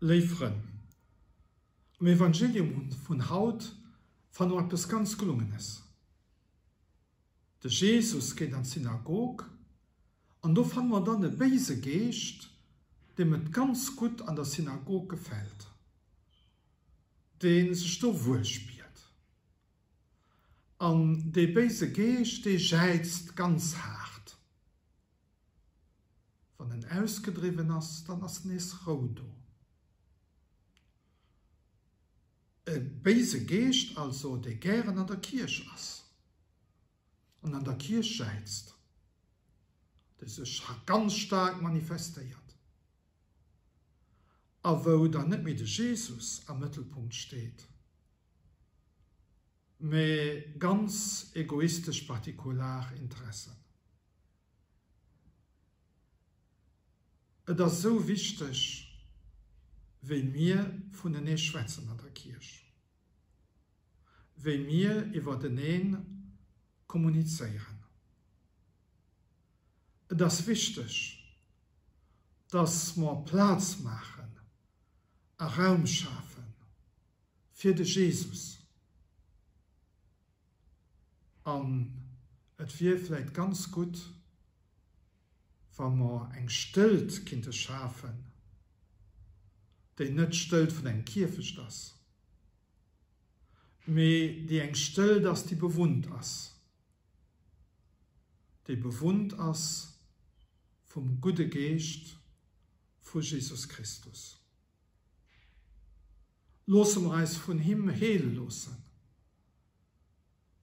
liefern. Im Evangelium von Haut fand noch etwas ganz Gelungenes. Der Jesus geht an die Synagoge und da fanden wir dann einen bösen Geist, der mit ganz gut an der Synagoge gefällt, den sich da wohl spielt. Und der böse Geist, der scheißt ganz hart. Wenn er ausgedrieben ist, dann ist es rot. Ein böse Geist, also der gern an der Kirche ist und an der Kirche scheißt, das ist ganz stark manifestiert. Aber wo dann nicht mehr der Jesus am Mittelpunkt steht, mit ganz egoistisch Partikularinteressen. Das ist so wichtig, wenn wir von den schwätzen an der Kirche. Wenn wir über den einen kommunizieren. Das ist wichtig, dass wir Platz machen, einen Raum schaffen für den Jesus. Und es wäre vielleicht ganz gut, wenn wir ein Stilt schaffen, die nicht Stilt von einem Käfig ist, aber die ein Stilt, dass die bewohnt ist. Die bewohnt ist vom guten Geist von Jesus Christus. Lassen wir uns von ihm heilen lassen.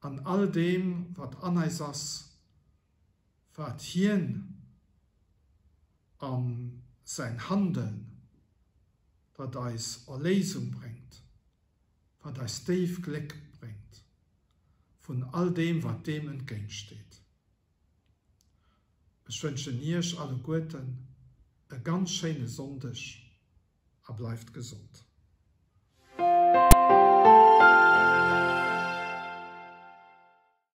An all dem, was an uns ist, was Hirn an sein Handeln, was uns Erlösung bringt, was uns tief Glück bringt, von all dem, was dem entgegensteht. Ich wünsche euch alle Guten, eine ganz schöne Sonntag, bleibt gesund.